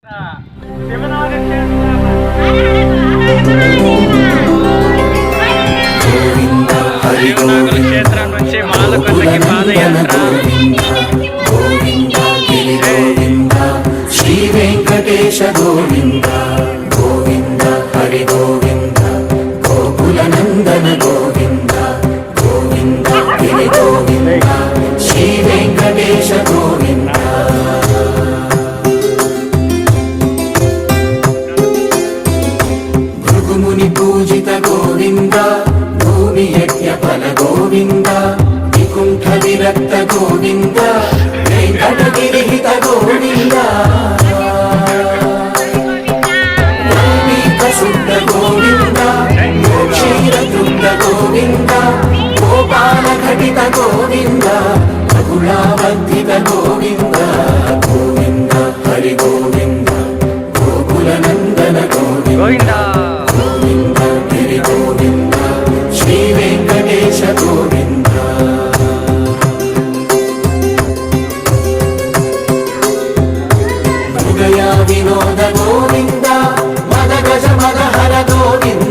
శివనాగుల క్షేత్రం నుంచి మాలకొండకి పాదయాత్ర. శ్రీ వెంకటేశ గోవింద గోవింద హరి గోవింద గోకుల నందన గోవింద గోవింద గిరి గోవింద శ్రీ వెంకటేశ గోవింద. భృగుముని పూజిత గోవింద భూమి యజ్ఞ ఫల గోవింద వికుంఠ విరక్త గోవింద వెంకటగిరిహిత గోవింద శుద్ధ గోవింద క్షీరతృప్త గోవింద గోపాల ఘటిత గోవింద బహుళావర్ధిత గోవింద గోవింద హరి గోవింద గోకుల నందన గోవింద గోవింద గిరి గోవింద శ్రీ వెంకటేశ గోవింద. హృదయ వినోద గోవింద మద గజ మద హర గోవింద